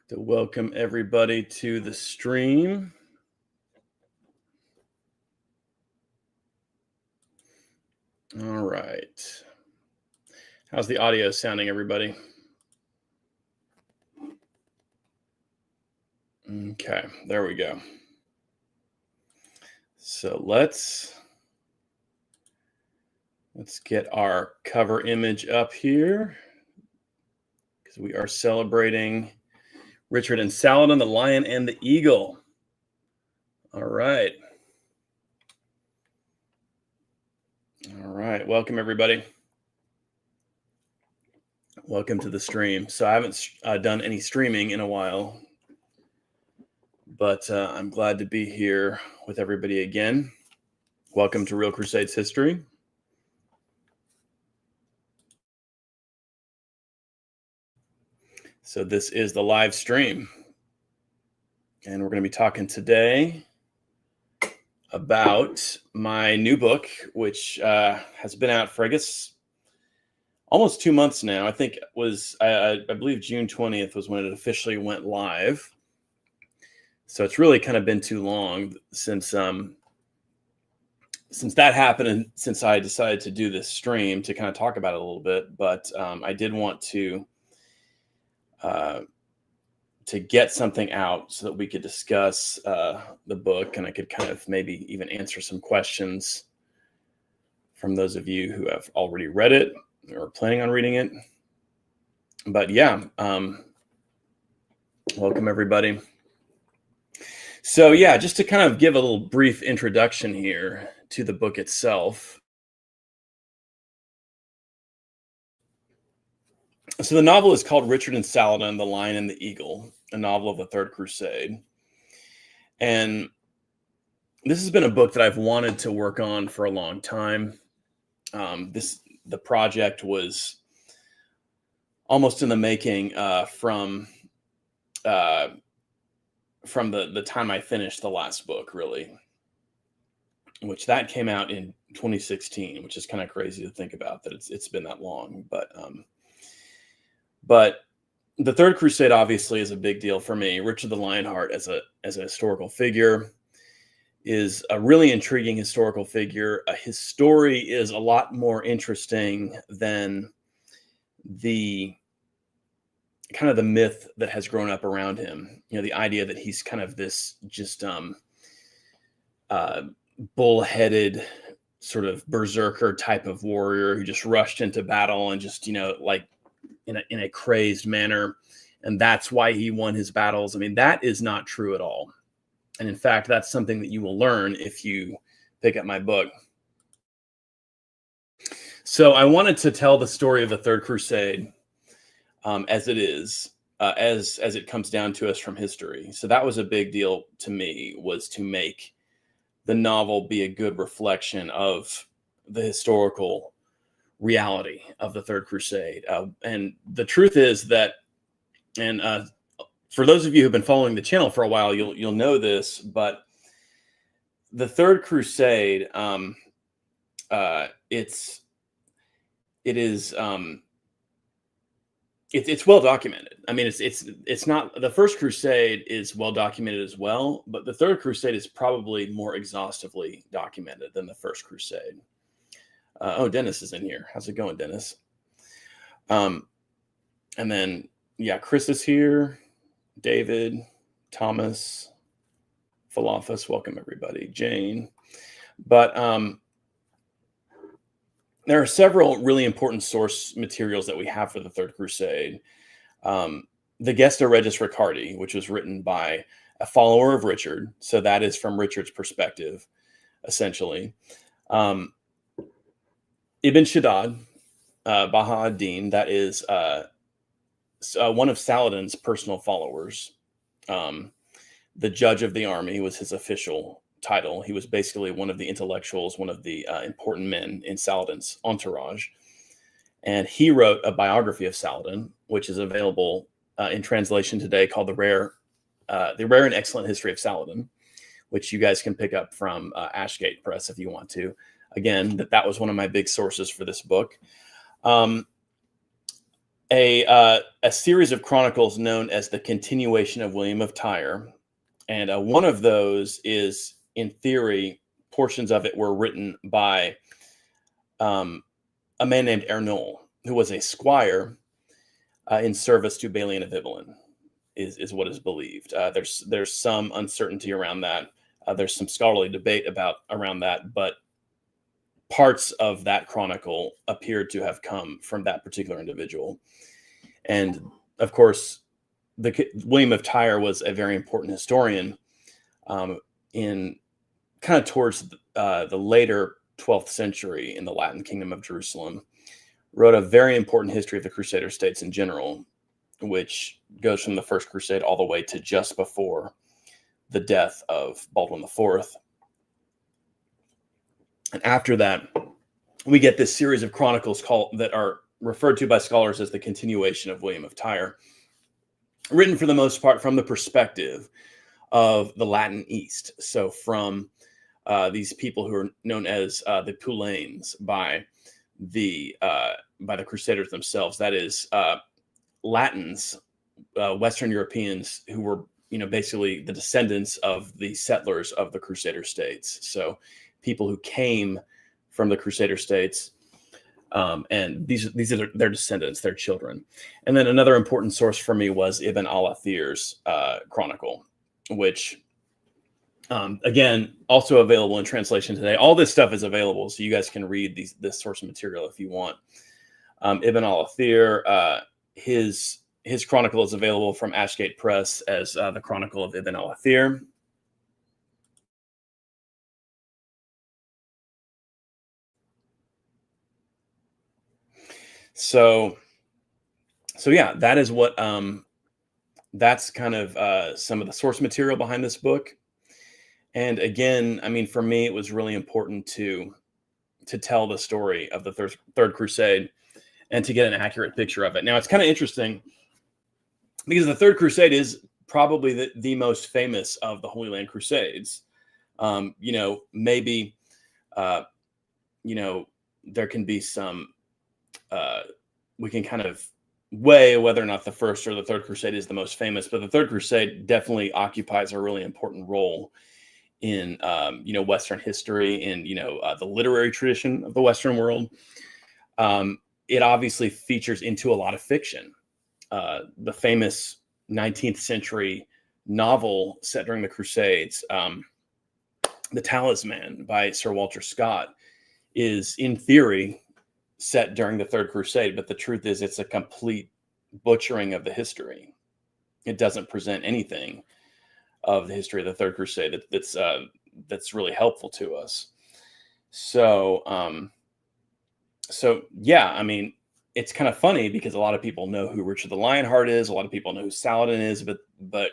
To welcome everybody to the stream. All right. How's the audio sounding, everybody? Okay, there we go. So let's get our cover image up here because we are celebrating Richard and Saladin, the Lion and the Eagle. All right. All right. Welcome, everybody. Welcome to the stream. So I haven't done any streaming in a while, but I'm glad to be here with everybody again. Welcome to Real Crusades History. So this is the live stream, and we're going to be talking today about my new book, which has been out for, I guess, almost 2 months now. I think it was, I believe June 20th was when it officially went live. So it's really kind of been too long since that happened and since I decided to do this stream to kind of talk about it a little bit. But I did want to get something out so that we could discuss the book, and I could kind of maybe even answer some questions from those of you who have already read it or planning on reading it. But yeah, welcome everybody. So yeah, just to kind of give a little brief introduction here to the book itself. So the novel is called Richard and Saladin, the Lion and the Eagle, a novel of the Third Crusade. And this has been a book that I've wanted to work on for a long time. The project was almost in the making from the time I finished the last book, really, which that came out in 2016, which is kind of crazy to think about that it's been that long. But the Third Crusade obviously is a big deal for me. Richard the Lionheart as a historical figure is a really intriguing historical figure. His story is a lot more interesting than the kind of the myth that has grown up around him. You know, the idea that he's kind of this just bullheaded sort of berserker type of warrior who just rushed into battle and just, like in a crazed manner. And that's why he won his battles. I mean, that is not true at all. And in fact, that's something that you will learn if you pick up my book. So I wanted to tell the story of the Third Crusade as it is, as it comes down to us from history. So that was a big deal to me, was to make the novel be a good reflection of the historical reality of the Third Crusade. And the truth is that, and for those of you who've been following the channel for a while, you'll know this, but the Third Crusade, it's well documented. I mean, it's not, the First Crusade is well documented as well, but the Third Crusade is probably more exhaustively documented than the First Crusade. Oh, Dennis is in here. How's it going, Dennis? And then, yeah, Chris is here. David, Thomas, Falafas, welcome everybody. Jane. But there are several really important source materials that we have for the Third Crusade. The Gesta Regis Ricardi, which was written by a follower of Richard. So that is from Richard's perspective, essentially. Ibn Shaddad, Baha ad-Din, that is one of Saladin's personal followers. The judge of the army was his official title. He was basically one of the intellectuals, one of the important men in Saladin's entourage. And he wrote a biography of Saladin, which is available in translation today, called The Rare and Excellent History of Saladin, which you guys can pick up from Ashgate Press if you want to. Again, that was one of my big sources for this book. A series of chronicles known as the continuation of William of Tyre, and one of those is, in theory, portions of it were written by um, a man named Ernol, who was a squire in service to Balian of Ibelin, is what is believed. There's some uncertainty around that. There's some scholarly debate around that, but parts of that chronicle appeared to have come from that particular individual. And of course, William of Tyre was a very important historian in kind of towards the later 12th century in the Latin Kingdom of Jerusalem. Wrote a very important history of the Crusader states in general, which goes from the First Crusade all the way to just before the death of Baldwin IV. And after that, we get this series of chronicles that are referred to by scholars as the continuation of William of Tyre, written for the most part from the perspective of the Latin East. So from these people who are known as the Pulanes by the Crusaders themselves. That is Latins, Western Europeans who were, basically the descendants of the settlers of the Crusader states. So people who came from the Crusader states, and these are their descendants, their children. And then another important source for me was Ibn al-Athir's chronicle, which again, also available in translation today. All this stuff is available, so you guys can read this source of material if you want. Ibn al-Athir, his chronicle is available from Ashgate Press as the Chronicle of Ibn al-Athir. So yeah, that is what that's kind of some of the source material behind this book. And again, I mean, for me, it was really important to tell the story of the Third Crusade and to get an accurate picture of it. Now, it's kind of interesting because the Third Crusade is probably the most famous of the Holy Land Crusades. Maybe, there can be some, we can kind of weigh whether or not the First or the Third Crusade is the most famous, but the Third Crusade definitely occupies a really important role in Western history and the literary tradition of the Western world. It obviously features into a lot of fiction. The famous 19th century novel set during the Crusades, The Talisman by Sir Walter Scott, is in theory set during the Third Crusade, but the truth is it's a complete butchering of the history. It doesn't present anything of the history of the Third Crusade that's really helpful to us. So yeah, I mean, it's kind of funny because a lot of people know who Richard the Lionheart is, a lot of people know who Saladin is, but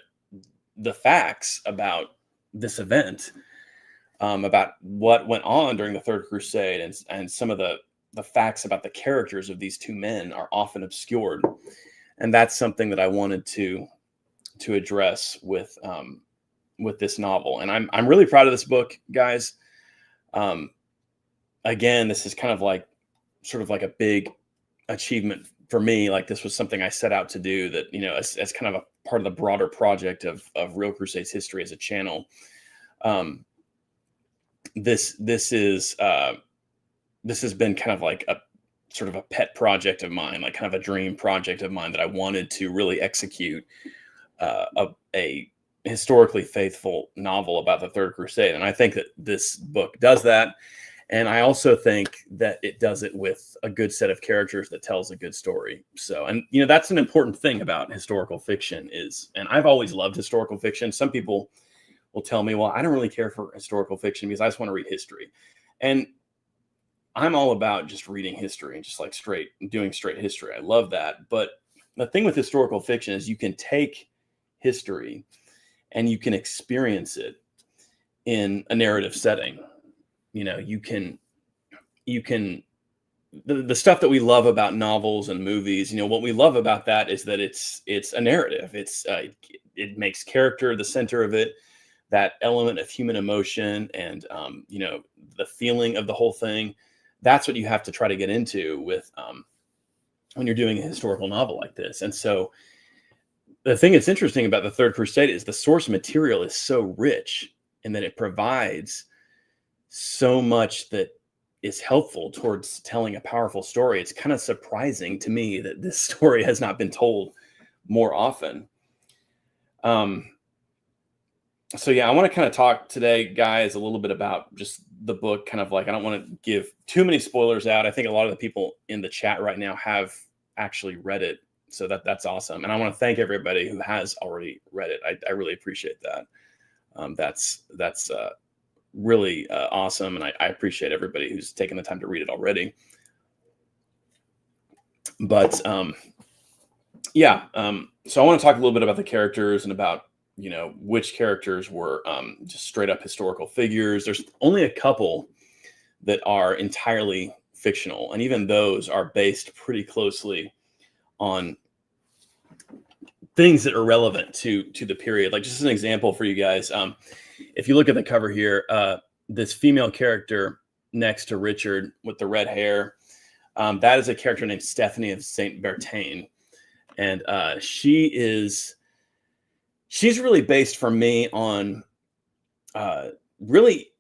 the facts about this event, about what went on during the Third Crusade, and some of the facts about the characters of these two men are often obscured, and that's something that I wanted to address with this novel. And I'm really proud of this book, guys. Again, this is kind of like sort of like a big achievement for me. Like, this was something I set out to do, that as kind of a part of the broader project of Real Crusades history as a channel. This has been kind of like a sort of a pet project of mine, like kind of a dream project of mine that I wanted to really execute a historically faithful novel about the Third Crusade. And I think that this book does that. And I also think that it does it with a good set of characters that tells a good story. So, and that's an important thing about historical fiction and I've always loved historical fiction. Some people will tell me, well, I don't really care for historical fiction because I just want to read history. And I'm all about just reading history and just like doing straight history. I love that. But the thing with historical fiction is you can take history and you can experience it in a narrative setting. You can the stuff that we love about novels and movies, what we love about that is that it's a narrative. It makes character the center of it, that element of human emotion and the feeling of the whole thing. That's what you have to try to get into with when you're doing a historical novel like this. And so the thing that's interesting about the Third Crusade is the source material is so rich and that it provides so much that is helpful towards telling a powerful story. It's kind of surprising to me that this story has not been told more often. So yeah, I want to kind of talk today, guys, a little bit about just the book. Kind of like, I don't want to give too many spoilers out. I think a lot of the people in the chat right now have actually read it, so that's awesome. And I want to thank everybody who has already read it. I really appreciate that. That's really awesome, and I appreciate everybody who's taken the time to read it already. But so I want to talk a little bit about the characters and about which characters were just straight up historical figures. There's only a couple that are entirely fictional, and even those are based pretty closely on things that are relevant to the period. Like, just as an example for you guys, if you look at the cover here, this female character next to Richard with the red hair, that is a character named Stephanie of Saint Bertain, and she's really based for me on really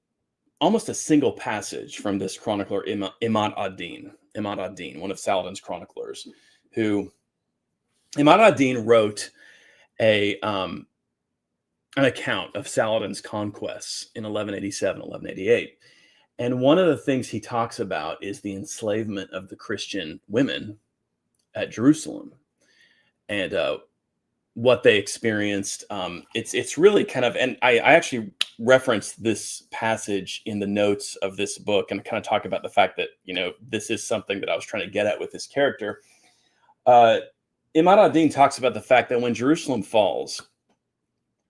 almost a single passage from this chronicler, Imad ad-Din, one of Saladin's chroniclers, who Imad ad-Din wrote an account of Saladin's conquests in 1187, 1188. And one of the things he talks about is the enslavement of the Christian women at Jerusalem and what they experienced. It's really kind of, and I actually referenced this passage in the notes of this book and kind of talk about the fact that, this is something that I was trying to get at with this character. Imad ad-Din talks about the fact that when Jerusalem falls,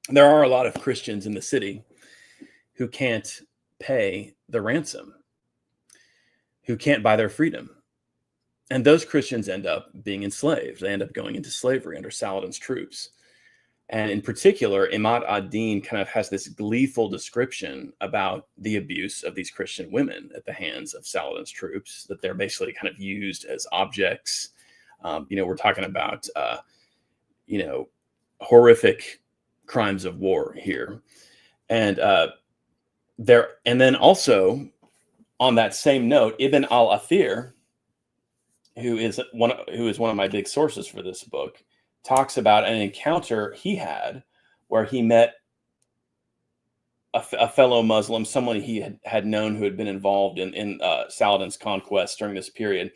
there are a lot of Christians in the city who can't pay the ransom, who can't buy their freedom. And those Christians end up being enslaved. They end up going into slavery under Saladin's troops. And in particular, Imad ad-Din kind of has this gleeful description about the abuse of these Christian women at the hands of Saladin's troops, that they're basically kind of used as objects. We're talking about, horrific crimes of war here. And then also on that same note, Ibn al-Athir, who is one of my big sources for this book, talks about an encounter he had where he met a fellow Muslim, someone he had known who had been involved in Saladin's conquest during this period,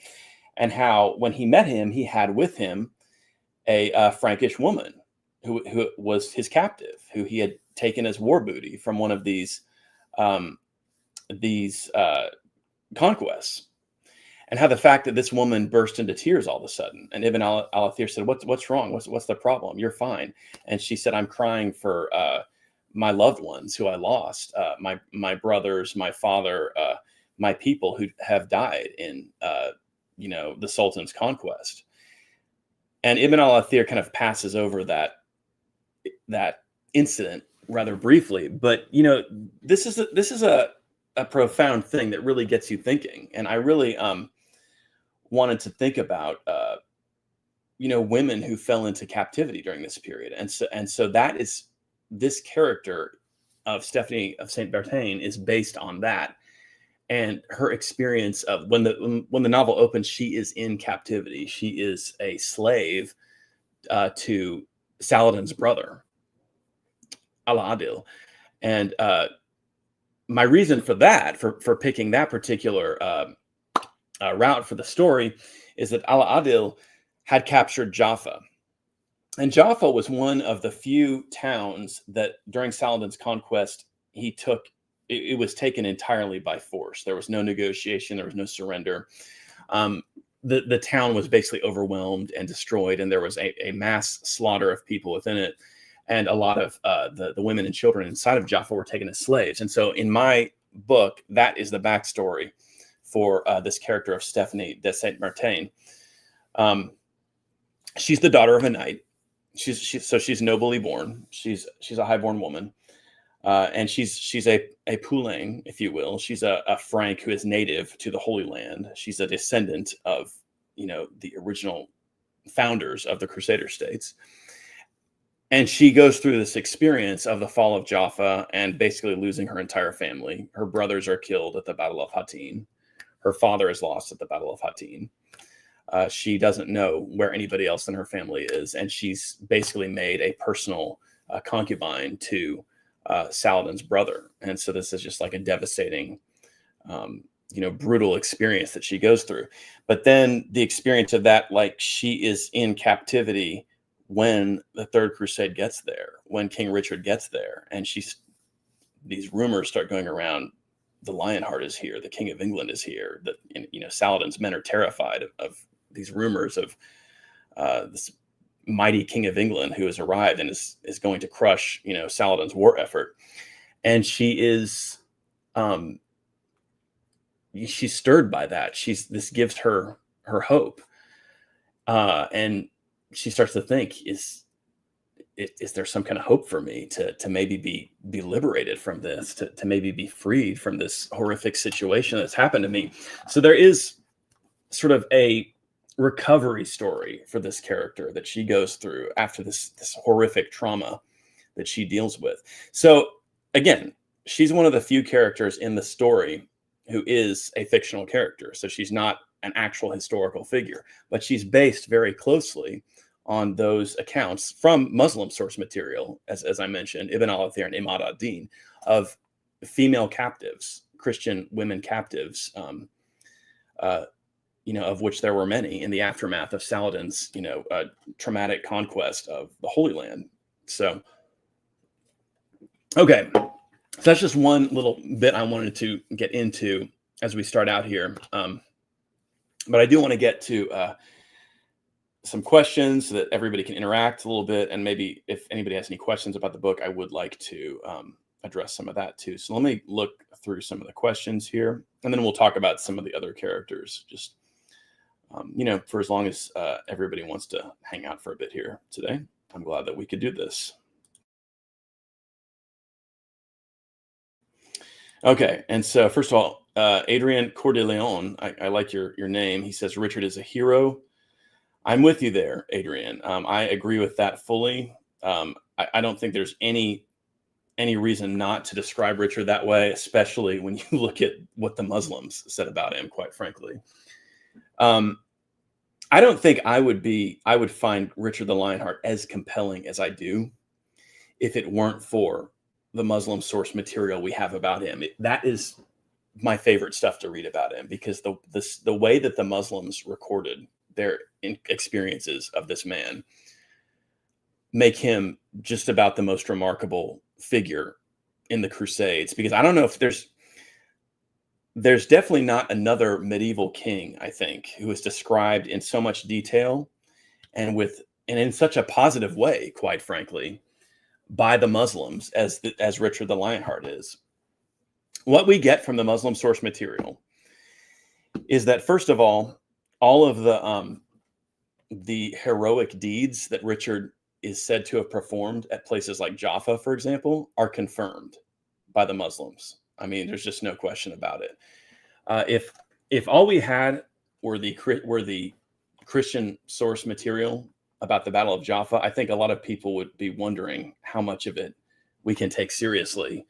and how when he met him, he had with him a Frankish woman who was his captive, who he had taken as war booty from one of these conquests. And how the fact that this woman burst into tears all of a sudden, and Ibn al-Athir said, "What's wrong? What's the problem? You're fine." And she said, "I'm crying for my loved ones who I lost, my brothers, my father, my people who have died in the Sultan's conquest." And Ibn al-Athir kind of passes over that incident rather briefly, but this is a profound thing that really gets you thinking. And I really wanted to think about women who fell into captivity during this period, and so that is, this character of Stephanie of Saint Bertain is based on that, and her experience of when the novel opens, she is in captivity. She is a slave to Saladin's brother, Al-Adil. And my reason for that, for picking that particular route for the story, is that Al-Adil had captured Jaffa. And Jaffa was one of the few towns that during Saladin's conquest, he took, it was taken entirely by force. There was no negotiation. There was no surrender. The town was basically overwhelmed and destroyed, and there was a mass slaughter of people within it. And a lot of the women and children inside of Jaffa were taken as slaves. And so in my book, that is the backstory for this character of Stephanie de Saint Bertain. She's the daughter of a knight. She's nobly born. She's a highborn woman. And she's a Poulain, if you will. She's a Frank who is native to the Holy Land. She's a descendant of, the original founders of the Crusader states. And she goes through this experience of the fall of Jaffa and basically losing her entire family. Her brothers are killed at the Battle of Hattin. Her father is lost at the Battle of Hattin. She doesn't know where anybody else in her family is, and she's basically made a personal concubine to Saladin's brother. And so this is just like a devastating, brutal experience that she goes through. But then the experience of that, like, she is in captivity when the Third Crusade gets there, when King Richard gets there, and these rumors start going around. The Lionheart is here. The King of England is here. That Saladin's men are terrified of these rumors of this mighty King of England who has arrived and is going to crush Saladin's war effort. And she's stirred by that. This gives her hope, and she starts to think, is there some kind of hope for me to maybe be liberated from this, to maybe be freed from this horrific situation that's happened to me? So there is sort of a recovery story for this character that she goes through after this horrific trauma that she deals with. So again, she's one of the few characters in the story who is a fictional character. So she's not an actual historical figure, but she's based very closely on those accounts from Muslim source material, as I mentioned, Ibn al-Athir and Imad ad-Din, of female captives, Christian women captives, of which there were many in the aftermath of Saladin's, traumatic conquest of the Holy Land. So, okay, so that's just one little bit I wanted to get into as we start out here. But I do want to get to some questions so that everybody can interact a little bit. And maybe if anybody has any questions about the book, I would like to address some of that too. So let me look through some of the questions here, and then we'll talk about some of the other characters, just, for as long as everybody wants to hang out for a bit here today. I'm glad that we could do this. Okay, and so first of all, Adrian Cordeleon, I like your name. He says, Richard is a hero. I'm with you there, Adrian. I agree with that fully. I don't think there's any reason not to describe Richard that way, especially when you look at what the Muslims said about him, quite frankly. I don't think I would find Richard the Lionheart as compelling as I do if it weren't for the Muslim source material we have about him. That is my favorite stuff to read about him, because the way that the Muslims recorded their experiences of this man make him just about the most remarkable figure in the Crusades. Because I don't know if there's definitely not another medieval king, I think, who is described in so much detail and in such a positive way, quite frankly, by the Muslims as Richard the Lionheart is. What we get from the Muslim source material is that, first of all of the heroic deeds that Richard is said to have performed at places like Jaffa, for example, are confirmed by the Muslims. I mean, there's just no question about it. If all we had were the Christian source material about the Battle of Jaffa, I think a lot of people would be wondering how much of it we can take seriously,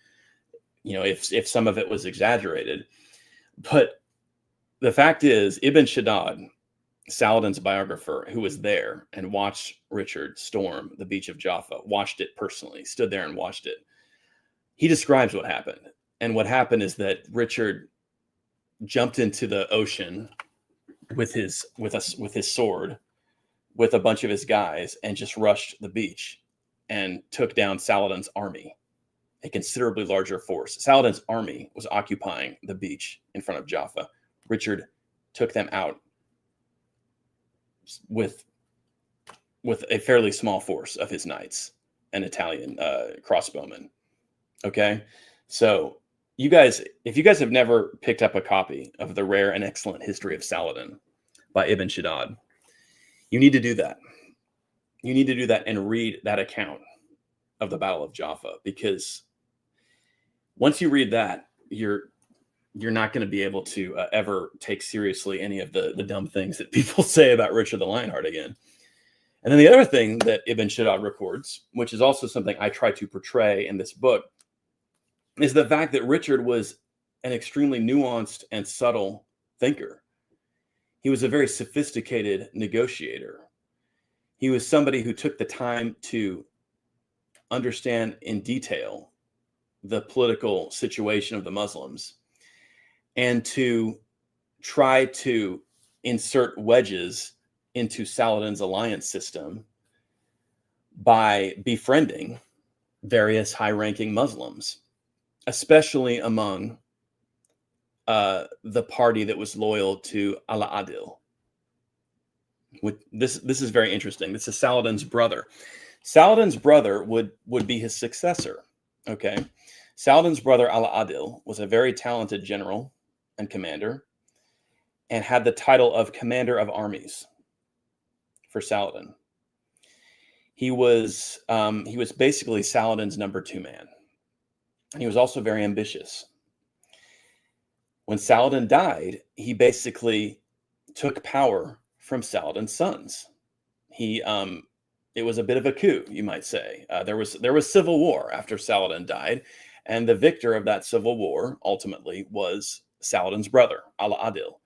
if some of it was exaggerated. But the fact is, Ibn Shaddad, Saladin's biographer, who was there and watched Richard storm the beach of Jaffa, watched it personally, stood there and watched it. He describes what happened. And what happened is that Richard jumped into the ocean with his sword, with a bunch of his guys, and just rushed the beach and took down Saladin's army, a considerably larger force. Saladin's army was occupying the beach in front of Jaffa. Richard took them out with a fairly small force of his knights and Italian crossbowmen. Okay, so if you guys have never picked up a copy of The Rare and Excellent History of Saladin by Ibn Shaddad, you need to do that. You need to do that and read that account of the Battle of Jaffa, because once you read that, you're you're not going to be able to ever take seriously any of the dumb things that people say about Richard the Lionheart again. And then the other thing that Ibn Shaddad records, which is also something I try to portray in this book, is the fact that Richard was an extremely nuanced and subtle thinker. He was a very sophisticated negotiator. He was somebody who took the time to understand in detail the political situation of the Muslims and to try to insert wedges into Saladin's alliance system by befriending various high-ranking Muslims, especially among the party that was loyal to Ala-Adil. This is very interesting. This is Saladin's brother. Saladin's brother would be his successor. Okay, Saladin's brother Ala-Adil was a very talented general and commander, and had the title of Commander of Armies for Saladin. He was basically Saladin's number 2 man, and he was also very ambitious. When Saladin died, he basically took power from Saladin's sons. It was a bit of a coup, you might say. There was civil war after Saladin died, and the victor of that civil war ultimately was Saladin's brother, Ala-Adil.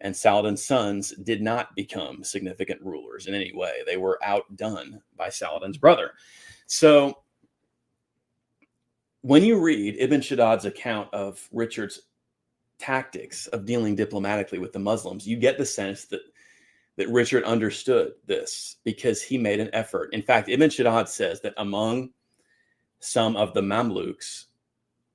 And Saladin's sons did not become significant rulers in any way. They were outdone by Saladin's brother. So when you read Ibn Shaddad's account of Richard's tactics of dealing diplomatically with the Muslims, you get the sense that Richard understood this because he made an effort. In fact, Ibn Shaddad says that among some of the Mamluks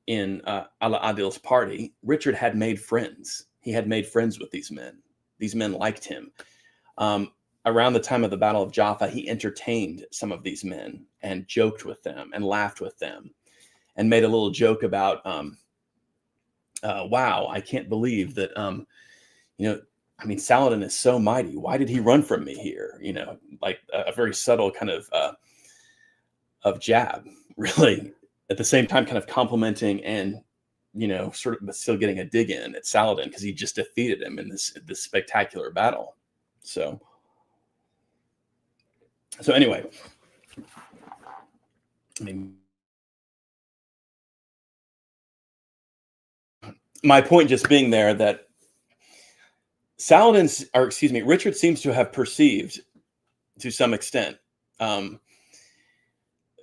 in Ala-Adil's party, Richard had made friends. He had made friends with these men. These men liked him. Around the time of the Battle of Jaffa, he entertained some of these men and joked with them and laughed with them and made a little joke about, wow, I can't believe that, Saladin is so mighty. Why did he run from me here? Like a very subtle kind of jab, really, at the same time kind of complimenting and, sort of still getting a dig in at Saladin because he just defeated him in this spectacular battle. So anyway, my point just being there that Richard seems to have perceived to some extent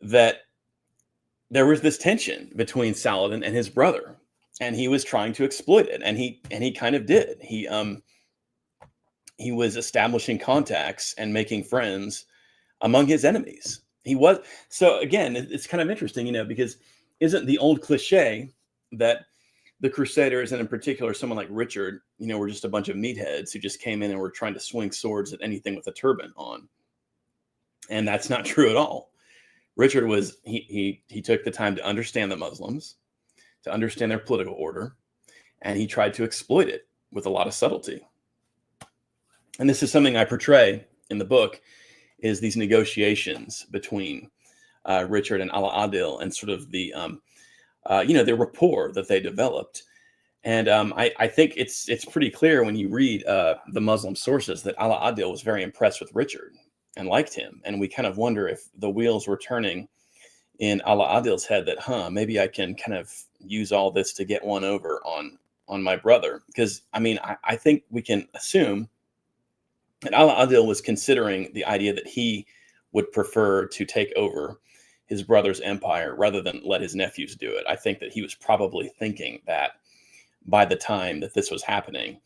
that there was this tension between Saladin and his brother, and he was trying to exploit it, and he kind of did. He was establishing contacts and making friends among his enemies. So again, it's kind of interesting, because isn't the old cliche that the Crusaders, and in particular someone like Richard, were just a bunch of meatheads who just came in and were trying to swing swords at anything with a turban on? And that's not true at all. Richard he took the time to understand the Muslims, to understand their political order, and he tried to exploit it with a lot of subtlety. And this is something I portray in the book, is these negotiations between Richard and Ala-Adil and sort of the rapport that they developed. And I think it's pretty clear when you read the Muslim sources that Ala-Adil was very impressed with Richard and liked him. And we kind of wonder if the wheels were turning in Ala-Adil's head that, maybe I can kind of use all this to get one over on my brother. Because, I think we can assume that Ala-Adil was considering the idea that he would prefer to take over his brother's empire rather than let his nephews do it. I think that he was probably thinking that by the time that this was happening.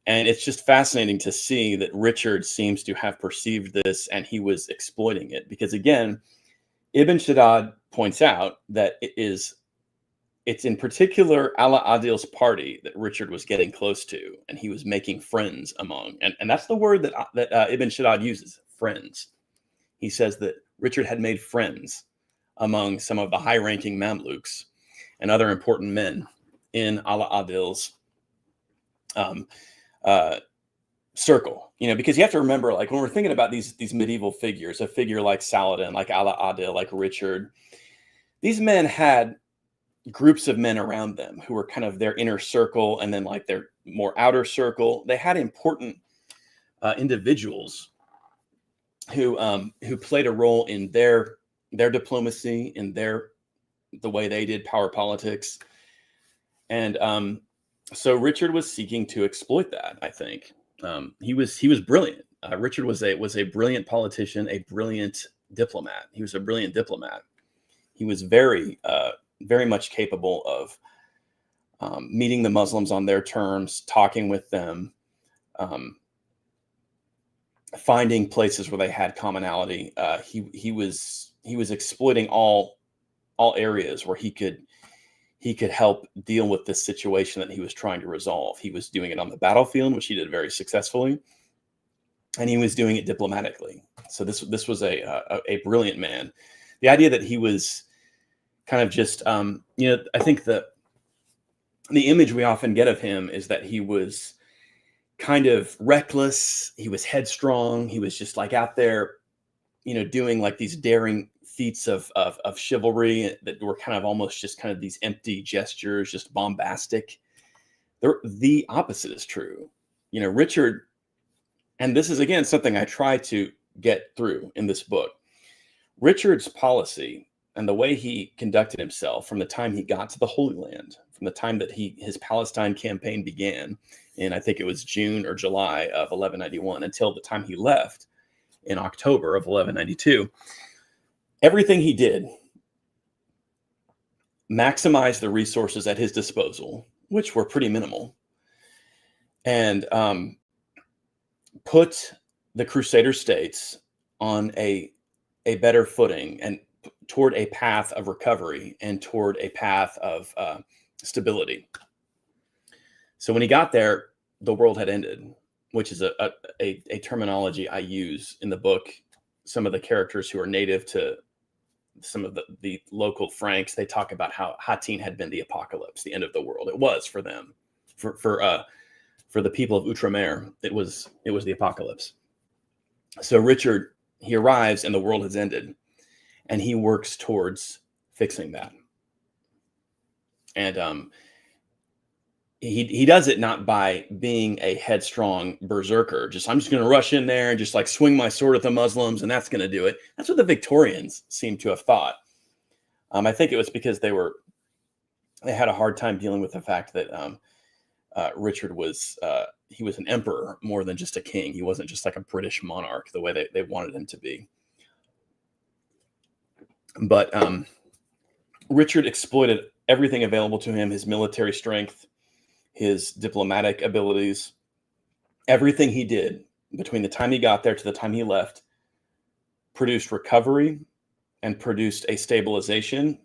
And it's just fascinating to see that Richard seems to have perceived this and he was exploiting it. Because again, Ibn Shaddad points out that it's in particular Ala-Adil's party that Richard was getting close to and he was making friends among. And that's the word that Ibn Shaddad uses, friends. He says that Richard had made friends among some of the high-ranking Mamluks and other important men in Ala-Adil's circle, because you have to remember, like when we're thinking about these medieval figures, a figure like Saladin, like Ala-Adil, like Richard, these men had groups of men around them who were kind of their inner circle, and then like their more outer circle. They had important individuals who played a role in their diplomacy, in the way they did power politics. And so Richard was seeking to exploit that. I think he was brilliant. Richard was a brilliant politician, a brilliant diplomat. He was a brilliant diplomat. He was very much capable of meeting the Muslims on their terms, talking with them, finding places where they had commonality. He was exploiting all areas where he could help deal with this situation that he was trying to resolve. He was doing it on the battlefield, which he did very successfully, and he was doing it diplomatically. So this was a brilliant man. The idea that he was kind of just, I think the image we often get of him is that he was kind of reckless. He was headstrong. He was just like out there, doing like these daring feats of chivalry that were kind of almost just kind of these empty gestures, just bombastic. The opposite is true. Richard, and this is again something I try to get through in this book. Richard's policy and the way he conducted himself from the time he got to the Holy Land, from the time that his Palestine campaign began in, I think it was June or July of 1191, until the time he left in October of 1192, everything he did maximized the resources at his disposal, which were pretty minimal, and put the Crusader states on a better footing and toward a path of recovery and toward a path of stability. So when he got there, the world had ended, which is a terminology I use in the book. Some of the characters who are native to some of the local Franks, they talk about how Hattin had been the apocalypse, the end of the world. It was for them, for the people of Outremer, it was the apocalypse. So Richard, he arrives and the world has ended, and he works towards fixing that. And he does it not by being a headstrong berserker. I'm just going to rush in there and just like swing my sword at the Muslims, and that's going to do it. That's what the Victorians seem to have thought. I think it was because they had a hard time dealing with the fact that Richard was he was an emperor more than just a king. He wasn't just like a British monarch the way they wanted him to be. But Richard exploited everything available to him: his military strength, his diplomatic abilities. Everything he did between the time he got there to the time he left produced recovery and produced a stabilization.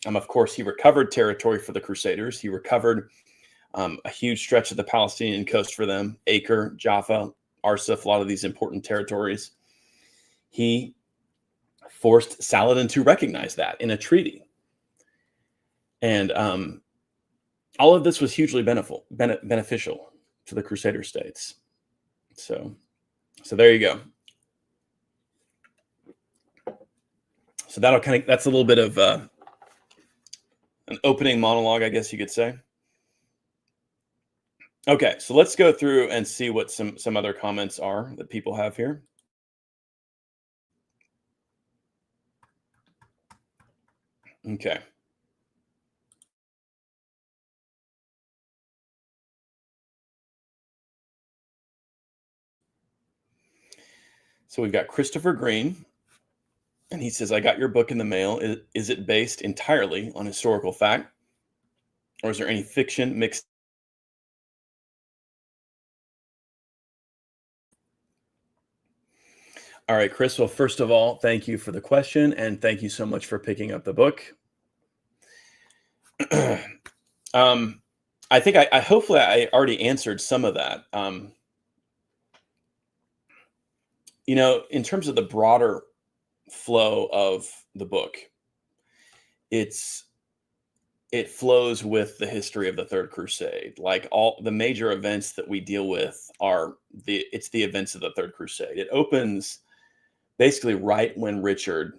Of course, he recovered territory for the Crusaders. He recovered a huge stretch of the Palestinian coast for them: Acre, Jaffa, Arsuf, a lot of these important territories. He forced Saladin to recognize that in a treaty. And all of this was hugely beneficial to the Crusader states. So there you go. So that's a little bit of an opening monologue, I guess you could say. Okay, so let's go through and see what some other comments are that people have here. Okay. So we've got Christopher Green, and he says, I got your book in the mail. Is it based entirely on historical fact, or is there any fiction mixed? All right, Chris. Well, first of all, thank you for the question, and thank you so much for picking up the book. I think I hopefully I already answered some of that. In terms of the broader flow of the book, it flows with the history of the Third Crusade. Like all the major events that we deal with it's the events of the Third Crusade. It opens basically right when Richard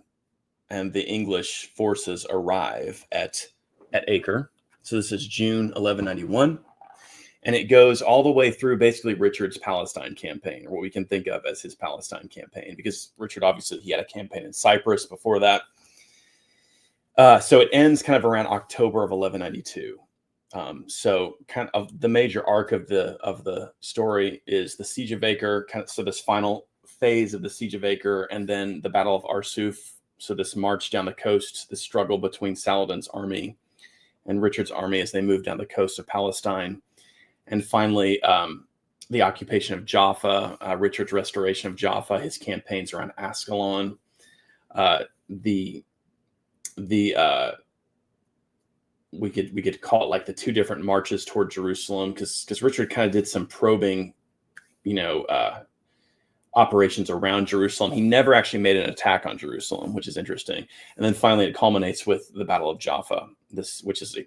and the English forces arrive at at Acre. So this is June 1191. And it goes all the way through basically Richard's Palestine campaign, or what we can think of as his Palestine campaign, because Richard, obviously, he had a campaign in Cyprus before that. So it ends kind of around October of 1192. So kind of the major arc of the story is the Siege of Acre, kind of, so this final phase of the Siege of Acre, and then the Battle of Arsuf. So this march down the coast, the struggle between Saladin's army and Richard's army as they move down the coast of Palestine. And finally, the occupation of Jaffa, Richard's restoration of Jaffa, his campaigns around Ascalon, we could call it like the two different marches toward Jerusalem, because Richard kind of did some probing, operations around Jerusalem. He never actually made an attack on Jerusalem, which is interesting. And then finally, it culminates with the Battle of Jaffa, which is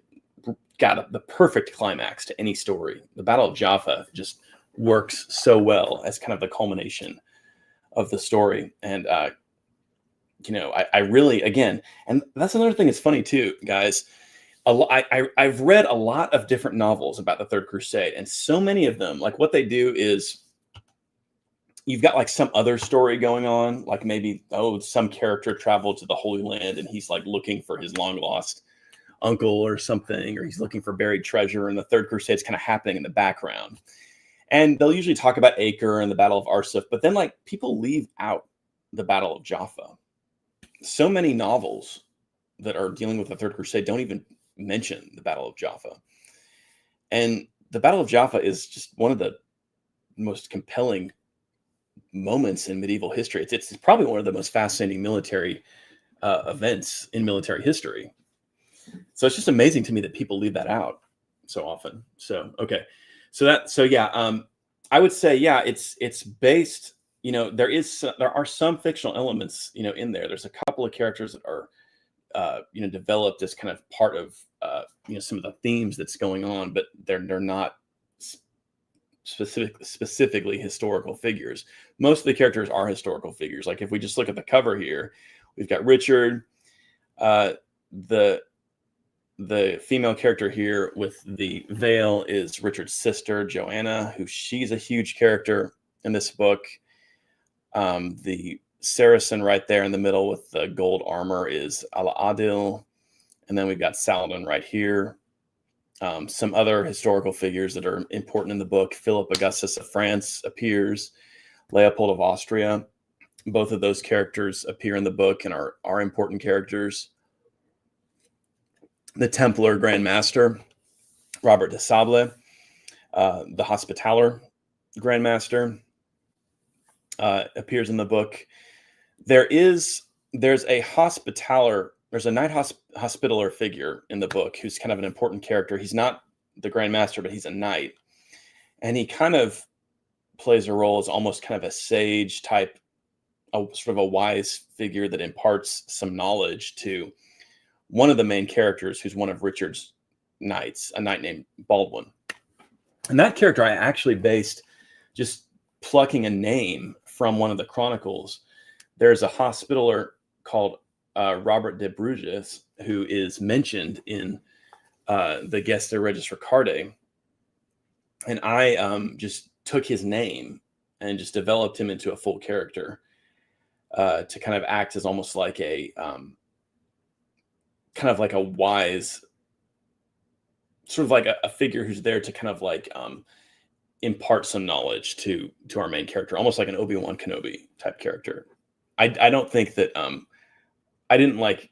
the perfect climax to any story. The Battle of Jaffa just works so well as kind of the culmination of the story. And, I really, again, and that's another thing that's funny too, guys. I've read a lot of different novels about the Third Crusade, and so many of them, like what they do is you've got like some other story going on, like maybe, some character traveled to the Holy Land and he's like looking for his long lost uncle or something, or he's looking for buried treasure, and the Third Crusade is kind of happening in the background. And they'll usually talk about Acre and the Battle of Arsuf, but then like people leave out the Battle of Jaffa. So many novels that are dealing with the Third Crusade don't even mention the Battle of Jaffa. And the Battle of Jaffa is just one of the most compelling moments in medieval history. It's probably one of the most fascinating military events in military history. So it's just amazing to me that people leave that out so often. So, okay. I would say, it's based, there are some fictional elements, in there. There's a couple of characters that are, developed as kind of part of, some of the themes that's going on, but they're not specifically historical figures. Most of the characters are historical figures. Like if we just look at the cover here, we've got Richard, the female character here with the veil is Richard's sister, Joanna, she's a huge character in this book. The Saracen right there in the middle with the gold armor is Al-Adil. And then we've got Saladin right here. Some other historical figures that are important in the book. Philip Augustus of France appears. Leopold of Austria. Both of those characters appear in the book and are important characters. The Templar Grand Master, Robert de Sable, the Hospitaller Grand Master, appears in the book. There's a Knight Hospitaller figure in the book who's kind of an important character. He's not the Grand Master, but he's a knight. And he kind of plays a role as almost kind of a sage type, sort of a wise figure that imparts some knowledge to one of the main characters, who's one of Richard's knights, a knight named Baldwin. And that character I actually based just plucking a name from one of the chronicles. There's a Hospitaller called Robert de Bruges, who is mentioned in the Gesta Regis Ricardae. And I just took his name and just developed him into a full character to kind of act as almost like a kind of like a wise, sort of like a figure who's there to kind of like impart some knowledge to our main character, almost like an Obi-Wan Kenobi type character. I don't think that I didn't like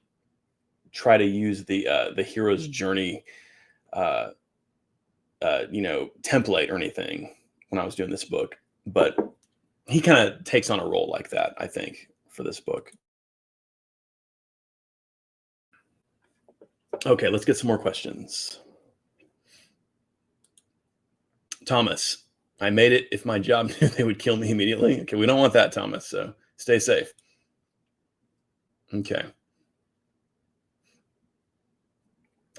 try to use the hero's journey template or anything when I was doing this book, but he kind of takes on a role like that, I think, for this book. Okay, let's get some more questions. Thomas, I made it. If my job knew they would kill me immediately. Okay, we don't want that, Thomas, so stay safe. Okay.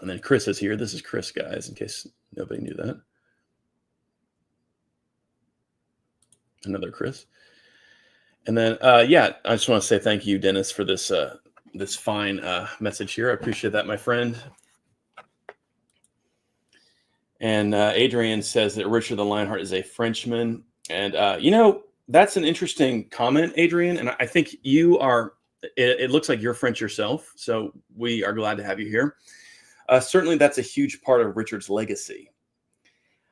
And then Chris is here. This is Chris, guys, in case nobody knew that. Another Chris. And then, I just want to say thank you, Dennis, for this this fine message here. I appreciate that, my friend. And Adrian says that Richard the Lionheart is a Frenchman. And, that's an interesting comment, Adrian. And I think you are, it looks like you're French yourself. So we are glad to have you here. Certainly, that's a huge part of Richard's legacy.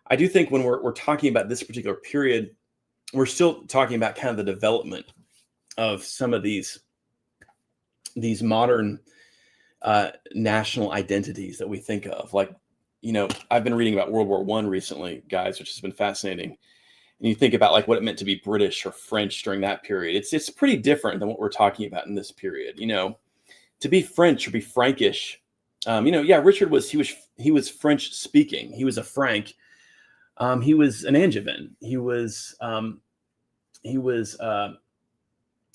I do think when we're talking about this particular period, we're still talking about kind of the development of some of these modern national identities that we think of. Like, I've been reading about World War I recently, guys, which has been fascinating. And you think about like what it meant to be British or French during that period. It's pretty different than what we're talking about in this period. To be French or be Frankish. Richard he was French speaking. He was a Frank. He was an Angevin. He was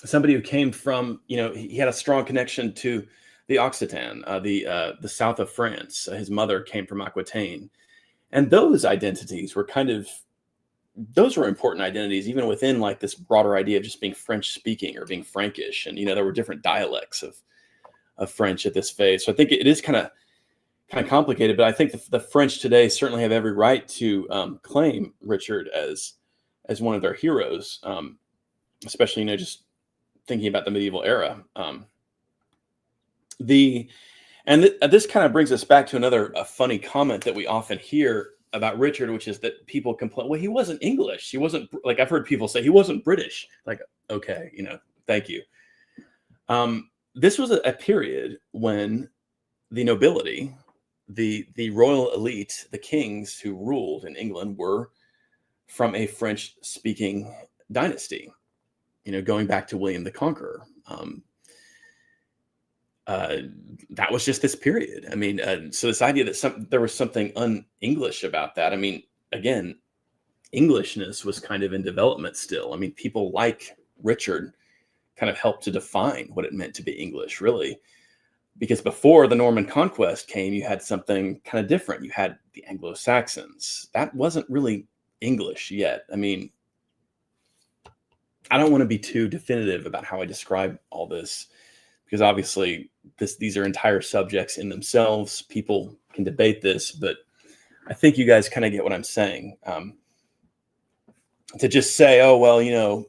somebody who came from, he had a strong connection to the Occitan, the south of France. His mother came from Aquitaine, and those identities were those were important identities, even within like this broader idea of just being French speaking or being Frankish. And there were different dialects of French at this phase. So I think it is kind of complicated, but I think the French today certainly have every right to claim Richard as one of their heroes, especially just thinking about the medieval era. This kind of brings us back to another funny comment that we often hear about Richard, which is that people complain, well, he wasn't English. He wasn't, like, I've heard people say he wasn't British. Like, okay, thank you. This was a period when the nobility, the royal elite, the kings who ruled in England were from a French-speaking dynasty, going back to William the Conqueror. That was just this period. I mean, so this idea that there was something un-English about that. I mean, again, Englishness was kind of in development still. I mean, people like Richard kind of helped to define what it meant to be English, really. Because before the Norman conquest came, you had something kind of different. You had the Anglo-Saxons. That wasn't really English yet. I mean, I don't want to be too definitive about how I describe all this, because obviously these are entire subjects in themselves. People can debate this, but I think you guys kind of get what I'm saying. To just say, oh, well,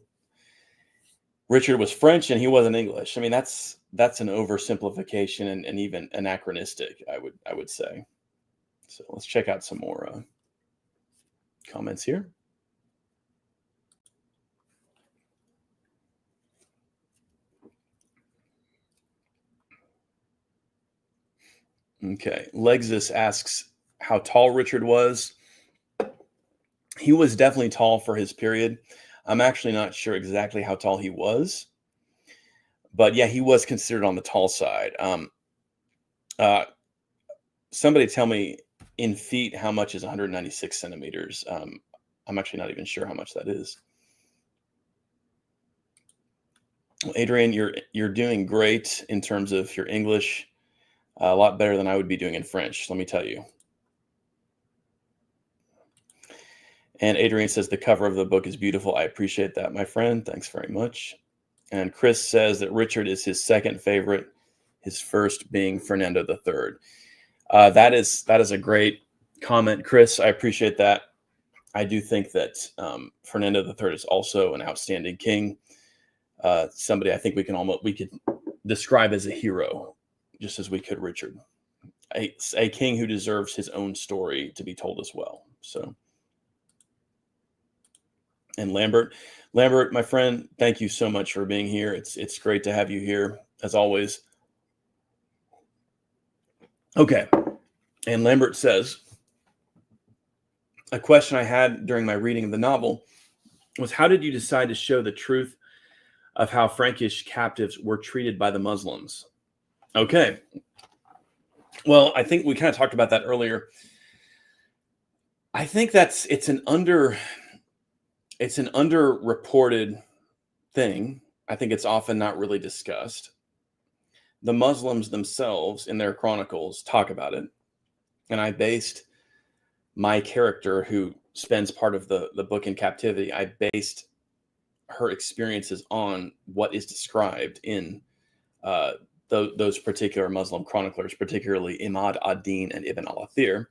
Richard was French and he wasn't English. I mean, that's an oversimplification and even anachronistic, I would say. So let's check out some more comments here. Okay, Lexus asks how tall Richard was. He was definitely tall for his period. I'm actually not sure exactly how tall he was, but yeah, he was considered on the tall side. Somebody tell me in feet how much is 196 centimeters. I'm actually not even sure how much that is. Well, Adrian, you're doing great in terms of your English. A lot better than I would be doing in French, let me tell you. And Adrian says the cover of the book is beautiful. I appreciate that, my friend. Thanks very much. And Chris says that Richard is his second favorite, his first being Fernando III. That is a great comment, Chris. I appreciate that. I do think that Fernando III is also an outstanding king. Somebody I think we could describe as a hero, just as we could Richard, a king who deserves his own story to be told as well. So, and Lambert, my friend, thank you so much for being here. It's great to have you here as always. Okay, and Lambert says, a question I had during my reading of the novel was, how did you decide to show the truth of how Frankish captives were treated by the Muslims? Okay. Well, I think we kind of talked about that earlier. I think it's an underreported thing. I think it's often not really discussed. The Muslims themselves in their chronicles talk about it. And I based my character, who spends part of the book in captivity, I based her experiences on what is described in those particular Muslim chroniclers, particularly Imad ad-Din and Ibn al-Athir.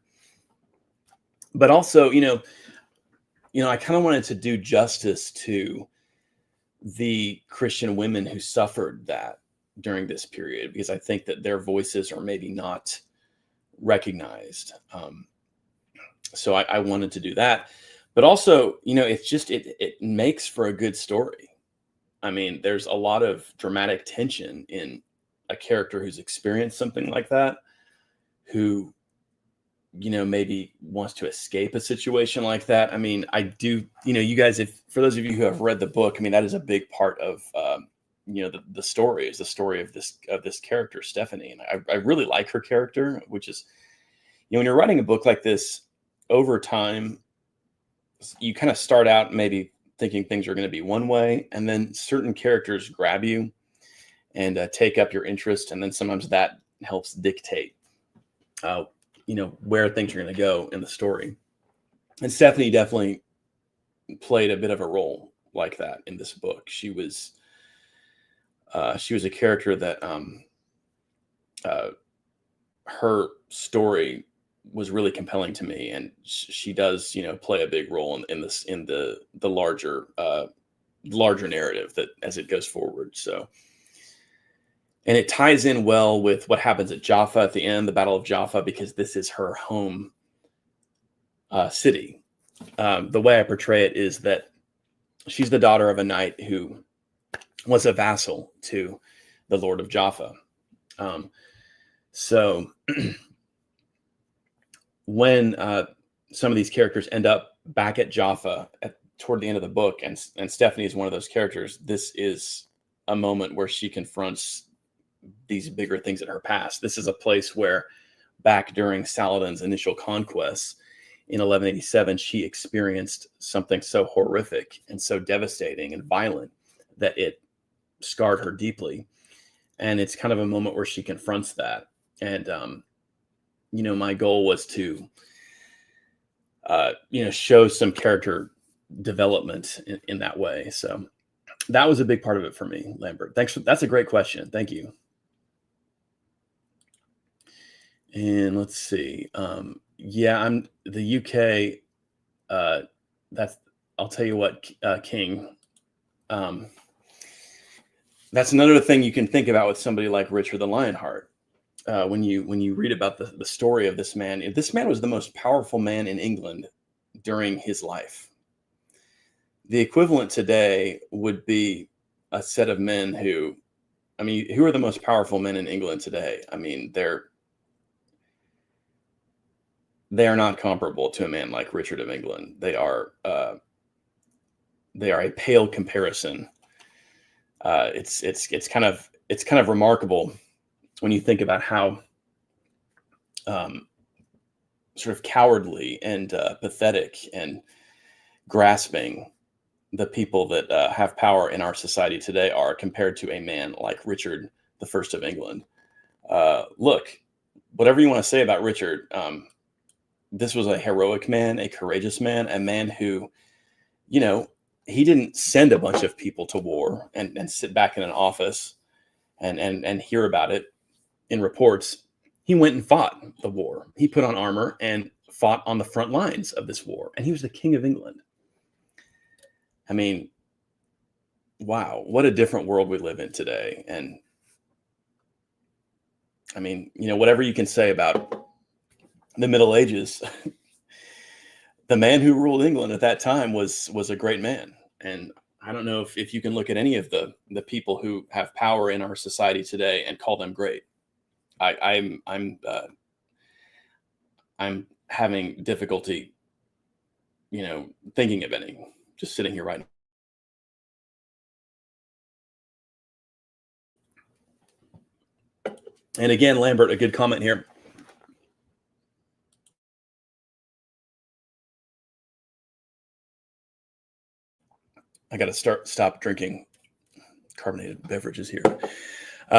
But also, I kind of wanted to do justice to the Christian women who suffered that during this period, because I think that their voices are maybe not recognized. So I wanted to do that. But also, it's just it makes for a good story. I mean, there's a lot of dramatic tension in a character who's experienced something like that, who maybe wants to escape a situation like that. I mean, I do, you guys, if for those of you who have read the book, I mean, that is a big part of, the story is the story of this character, Stephanie. And I really like her character, which is, when you're writing a book like this over time, you kind of start out maybe thinking things are going to be one way, and then certain characters grab you and take up your interest. And then sometimes that helps dictate, where things are going to go in the story. And Stephanie definitely played a bit of a role like that in this book. She was a character that her story was really compelling to me, and she does, play a big role in the larger narrative that as it goes forward. So, and it ties in well with what happens at Jaffa at the end, the Battle of Jaffa, because this is her home city. The way I portray it is that she's the daughter of a knight who was a vassal to the Lord of Jaffa. So when some of these characters end up back at Jaffa toward the end of the book, and Stephanie is one of those characters, this is a moment where she confronts these bigger things in her past. This is a place where back during Saladin's initial conquests in 1187, she experienced something so horrific and so devastating and violent that it scarred her deeply. And it's kind of a moment where she confronts that. And, my goal was to, show some character development in that way. So that was a big part of it for me, Lambert. That's a great question. Thank you. And let's see. I'm the UK. I'll tell you what, King. That's another thing you can think about with somebody like Richard the Lionheart. When you read about the story of this man was the most powerful man in England during his life. The equivalent today would be a set of men who are the most powerful men in England today? I mean, they are not comparable to a man like Richard of England. They are a pale comparison. It's kind of remarkable when you think about how sort of cowardly and pathetic and grasping the people that have power in our society today are, compared to a man like Richard the First of England. Look, whatever you want to say about Richard, this was a heroic man, a courageous man, a man who, he didn't send a bunch of people to war and sit back in an office and hear about it in reports. He went and fought the war. He put on armor and fought on the front lines of this war. And he was the King of England. I mean, wow, what a different world we live in today. And I mean, whatever you can say about the Middle Ages, the man who ruled England at that time was a great man. And I don't know if you can look at any of the people who have power in our society today and call them great. I'm having difficulty, thinking of any, just sitting here right now. And again, Lambert, a good comment here. I got to stop drinking carbonated beverages here.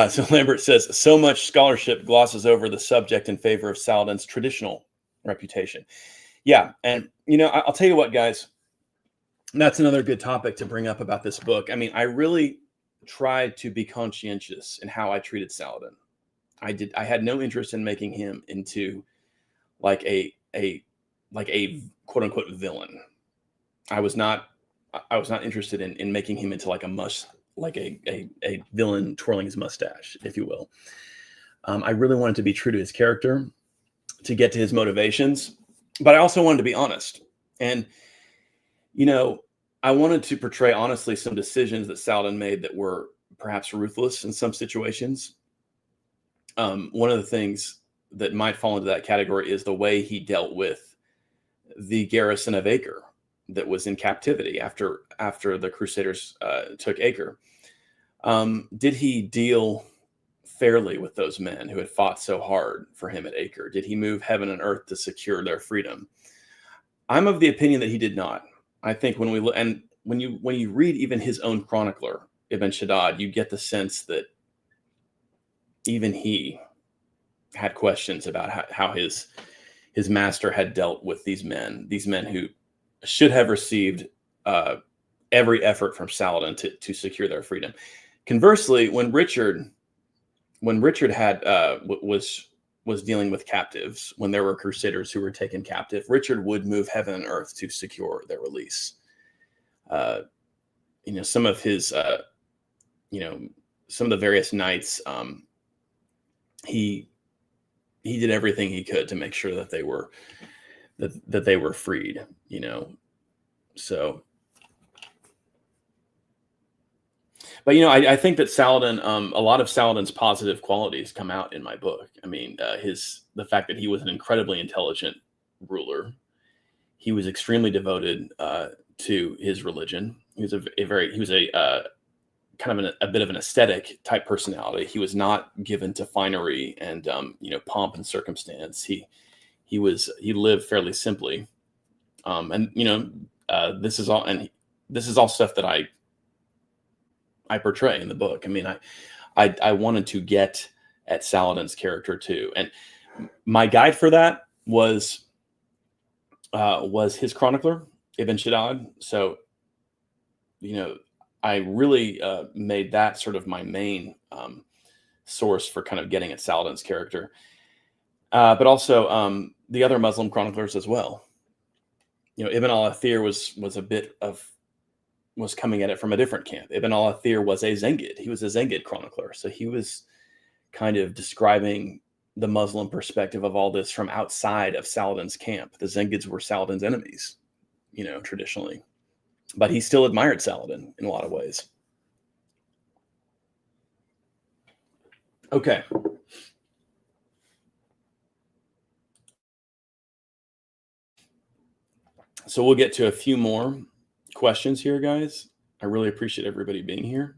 So Lambert says, so much scholarship glosses over the subject in favor of Saladin's traditional reputation. Yeah. And, I'll tell you what, guys, that's another good topic to bring up about this book. I mean, I really tried to be conscientious in how I treated Saladin. I had no interest in making him into like a like a quote unquote villain. I was not interested in making him into like a villain twirling his mustache, if you will. I really wanted to be true to his character, to get to his motivations, but I also wanted to be honest. And you know, I wanted to portray honestly some decisions that Saladin made that were perhaps ruthless in some situations. One of the things that might fall into that category is the way he dealt with the garrison of Acre that was in captivity after the Crusaders took Acre. Did he deal fairly with those men who had fought so hard for him at Acre? Did he move heaven and earth to secure their freedom? I'm of the opinion that he did not. I think when we look, and when you read even his own chronicler, Ibn Shaddad, you get the sense that even he had questions about how his master had dealt with these men who should have received every effort from Saladin to secure their freedom. Conversely, when Richard had was dealing with captives, when there were crusaders who were taken captive, Richard would move heaven and earth to secure their release. Some of his, some of the various knights, he did everything he could to make sure that they were that they were freed. So. But I think that Saladin, a lot of Saladin's positive qualities come out in my book. I mean, the fact that he was an incredibly intelligent ruler. He was extremely devoted to his religion. He was a kind of a bit of an aesthetic type personality. He was not given to finery and pomp and circumstance. He lived fairly simply, this is all stuff that I portray in the book. I mean, I wanted to get at Saladin's character too, and my guide for that was his chronicler, Ibn Shaddad. So, I really made that sort of my main source for kind of getting at Saladin's character, but also the other Muslim chroniclers as well. Ibn al-Athir was coming at it from a different camp. Ibn al-Athir was a Zengid. He was a Zengid chronicler. So he was kind of describing the Muslim perspective of all this from outside of Saladin's camp. The Zengids were Saladin's enemies, traditionally. But he still admired Saladin in a lot of ways. Okay. So we'll get to a few more questions here, guys. I really appreciate everybody being here.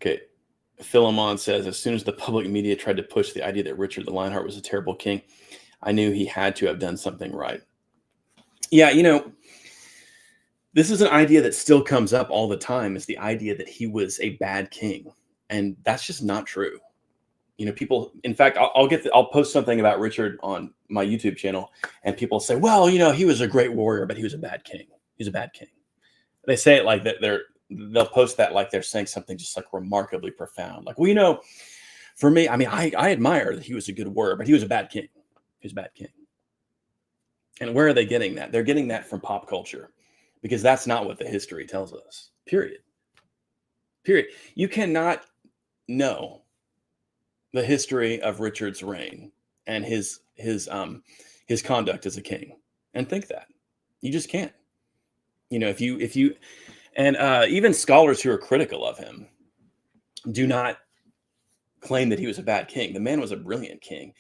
Okay. Philemon says, as soon as the public media tried to push the idea that Richard the Lionheart was a terrible king, I knew he had to have done something right. Yeah, this is an idea that still comes up all the time, is the idea that he was a bad king. And that's just not true. People, in fact, I'll post something about Richard on my YouTube channel, and people say, well, he was a great warrior, but he was a bad king. He's a bad king. They say it like that. They'll post that like they're saying something just like remarkably profound. Like, well, for me, I mean, I admire that he was a good warrior, but he was a bad king. He was a bad king. And where are they getting that? They're getting that from pop culture, because that's not what the history tells us. Period. You cannot know the history of Richard's reign and his conduct as a king and think that. You just can't. If you and even scholars who are critical of him do not claim that he was a bad king. The man was a brilliant king.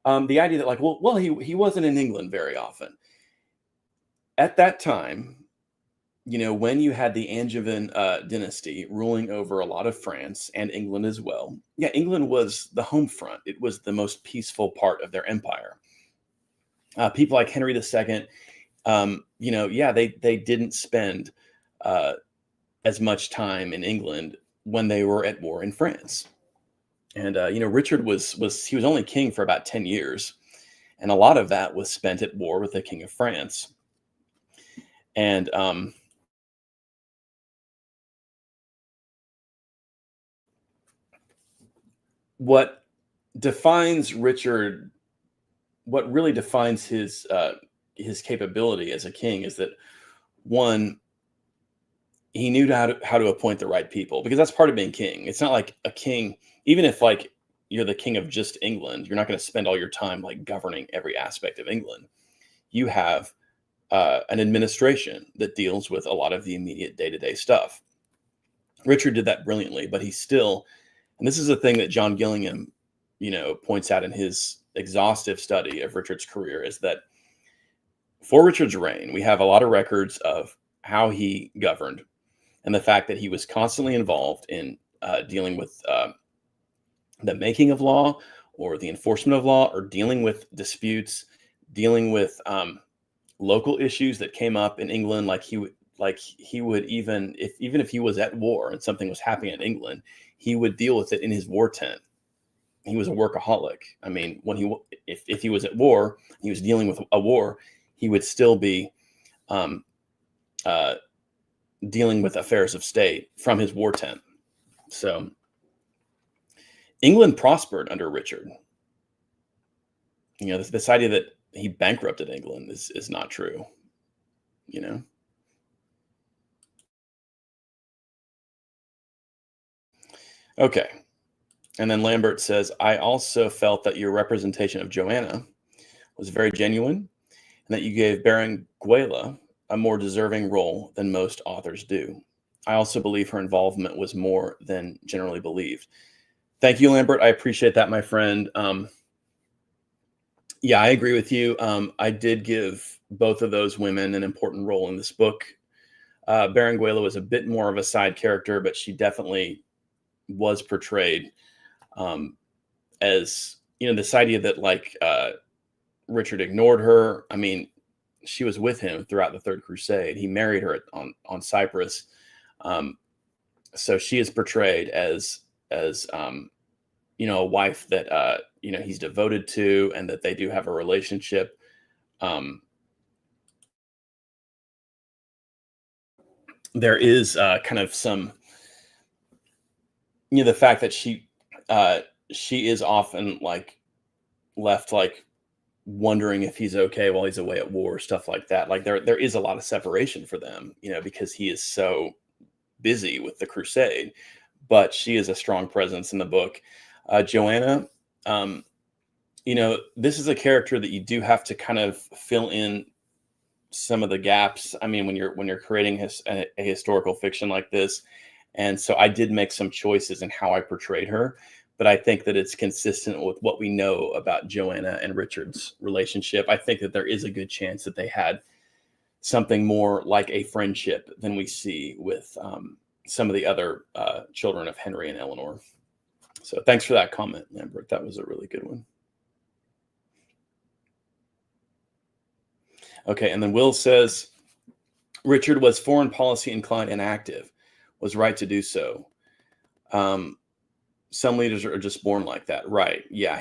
The idea that well, he wasn't in England very often. At that time, when you had the Angevin dynasty ruling over a lot of France and England as well. Yeah, England was the home front. It was the most peaceful part of their empire. People like Henry II, they didn't spend as much time in England when they were at war in France. And Richard was only king for about 10 years, and a lot of that was spent at war with the King of France. And what defines Richard, what really defines his capability as a king is that one, he knew how to appoint the right people, because that's part of being king. It's not like a king, even if like you're the king of just England, you're not going to spend all your time like governing every aspect of England. You have an administration that deals with a lot of the immediate day-to-day stuff. Richard did that brilliantly, but he still, and this is a thing that John Gillingham, points out in his exhaustive study of Richard's career, is that for Richard's reign, we have a lot of records of how he governed and the fact that he was constantly involved in dealing with the making of law or the enforcement of law, or dealing with disputes, dealing with local issues that came up in England. Like he would even if he was at war and something was happening in England, he would deal with it in his war tent. He was a workaholic. I mean, if he was at war, he was dealing with a war, he would still be dealing with affairs of state from his war tent. So England prospered under Richard. This idea that he bankrupted England is not true. Okay. And then Lambert says, I also felt that your representation of Joanna was very genuine, and that you gave Berenguela a more deserving role than most authors do. I also believe her involvement was more than generally believed. Thank you, Lambert. I appreciate that, my friend. Yeah, I agree with you. I did give both of those women an important role in this book. Berenguela was a bit more of a side character, but she definitely was portrayed as, this idea that like Richard ignored her. I mean, she was with him throughout the Third Crusade. He married her on Cyprus. So she is portrayed as a wife that he's devoted to, and that they do have a relationship. There is kind of some, the fact that she is often like left like wondering if he's okay while he's away at war, stuff like that. Like there is a lot of separation for them, because he is so busy with the crusade. But she is a strong presence in the book. Joanna, this is a character that you do have to kind of fill in some of the gaps. I mean, when you're creating a historical fiction like this. And so I did make some choices in how I portrayed her, but I think that it's consistent with what we know about Joanna and Richard's relationship. I think that there is a good chance that they had something more like a friendship than we see with some of the other children of Henry and Eleanor. So thanks for that comment, Lambert. That was a really good one. Okay, and then Will says, Richard was foreign policy inclined and active, was right to do so. Some leaders are just born like that. Right. Yeah,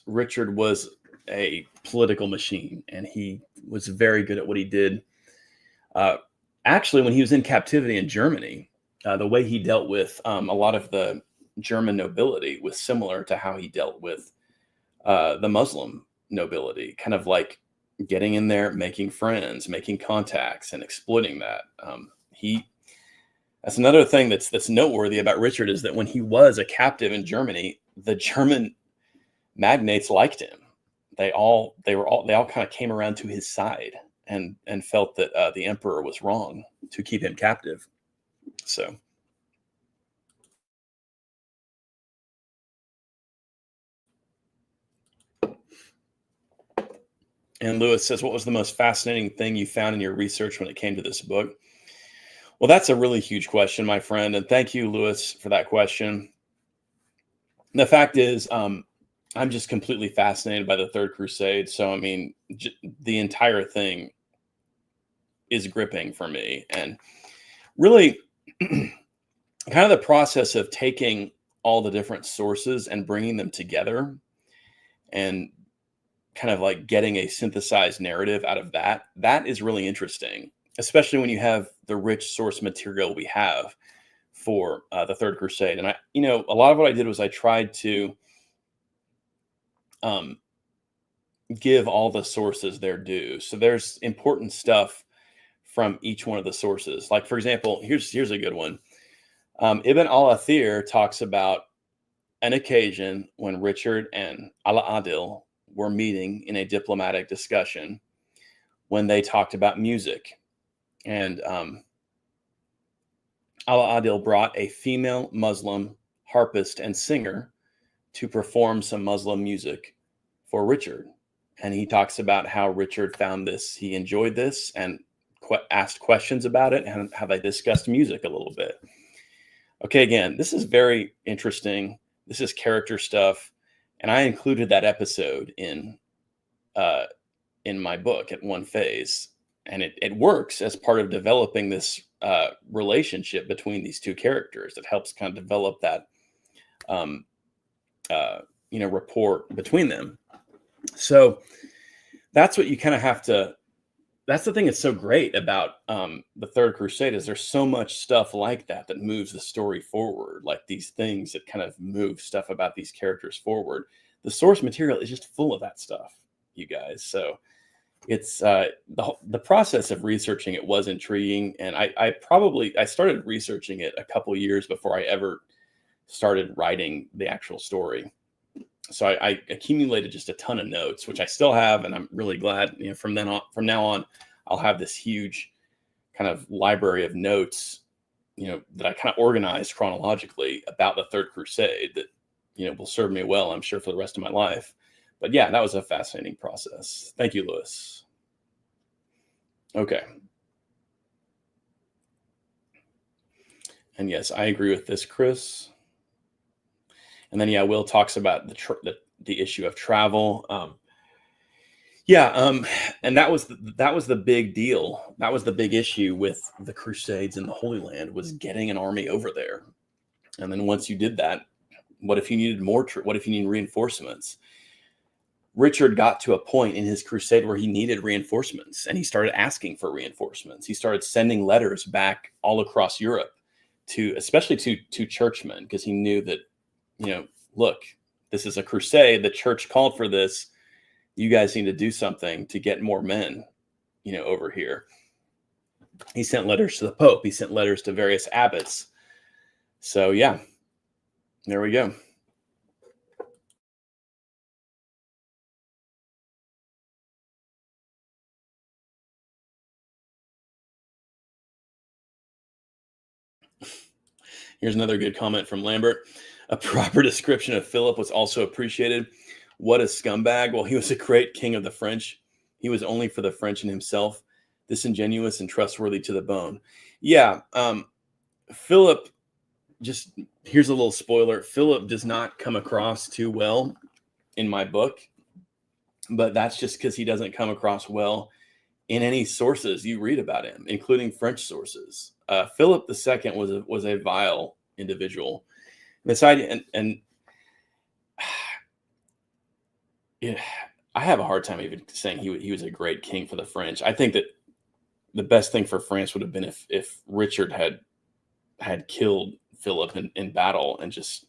Richard was a political machine, and he was very good at what he did. Actually, when he was in captivity in Germany, the way he dealt with a lot of the German nobility was similar to how he dealt with the Muslim nobility, kind of like getting in there, making friends, making contacts, and exploiting that. That's another thing that's noteworthy about Richard, is that when he was a captive in Germany, the German magnates liked him. They all kind of came around to his side and felt that the emperor was wrong to keep him captive. So. And Lewis says, what was the most fascinating thing you found in your research when it came to this book? Well, that's a really huge question, my friend. And thank you, Lewis, for that question. The fact is, I'm just completely fascinated by the Third Crusade. So, I mean, the entire thing is gripping for me. And really, kind of the process of taking all the different sources and bringing them together and kind of like getting a synthesized narrative out of that is really interesting, especially when you have the rich source material we have for the Third Crusade. And a lot of what I did was I tried to um, give all the sources their due. So there's important stuff from each one of the sources. Like, for example, here's a good one. Ibn al-Athir talks about an occasion when Richard and Ala-Adil were meeting in a diplomatic discussion when they talked about music. And Ala-Adil brought a female Muslim harpist and singer to perform some Muslim music for Richard. And he talks about how Richard found this, he enjoyed this, and asked questions about it, and how they discussed music a little bit. Okay, again, this is very interesting. This is character stuff, and I included that episode in my book at one phase, and it works as part of developing this relationship between these two characters. It helps kind of develop that rapport between them. So that's what you kind of have to. That's the thing that's so great about the Third Crusade, is there's so much stuff like that moves the story forward, like these things that kind of move stuff about these characters forward. The source material is just full of that stuff, you guys. So it's the process of researching it was intriguing, and I started researching it a couple years before I ever started writing the actual story. So I accumulated just a ton of notes, which I still have, and I'm really glad. From now on, I'll have this huge kind of library of notes, that I kind of organized chronologically about the Third Crusade that will serve me well, I'm sure, for the rest of my life. But yeah, that was a fascinating process. Thank you, Lewis. Okay. And yes, I agree with this, Chris. And then, Will talks about the issue of travel. And that was the big deal. That was the big issue with the Crusades in the Holy Land, was getting an army over there. And then once you did that, what if you needed more? What if you needed reinforcements? Richard got to a point in his crusade where he needed reinforcements, and he started asking for reinforcements. He started sending letters back all across Europe especially to churchmen, because he knew that, look, this is a crusade. The church called for this. You guys need to do something to get more men, over here. He sent letters to the Pope. He sent letters to various abbots. So yeah, there we go. Here's another good comment from Lambert. A proper description of Philip was also appreciated. What a scumbag. Well, he was a great king of the French. He was only for the French and himself, disingenuous and trustworthy to the bone. Yeah. Philip, just here's a little spoiler. Philip does not come across too well in my book, but that's just because he doesn't come across well in any sources you read about him, including French sources. Philip II was a vile individual. This idea, and yeah, I have a hard time even saying he was a great king for the French. I think that the best thing for France would have been if Richard had killed Philip in battle, and just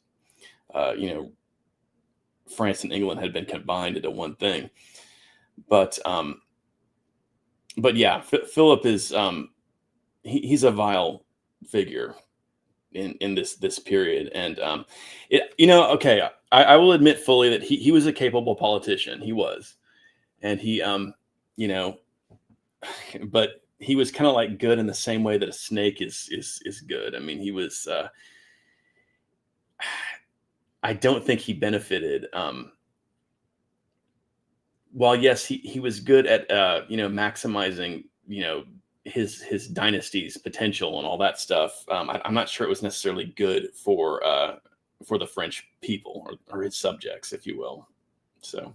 France and England had been combined into one thing. But yeah, Philip is he's a vile figure in this period, and okay, I will admit fully that he was a capable politician. He was, and he but he was kind of like good in the same way that a snake is good. I mean, he was. I don't think he benefited. While yes, he was good at maximizing his dynasty's potential and all that stuff. I'm not sure it was necessarily good for the French people or his subjects, if you will. So,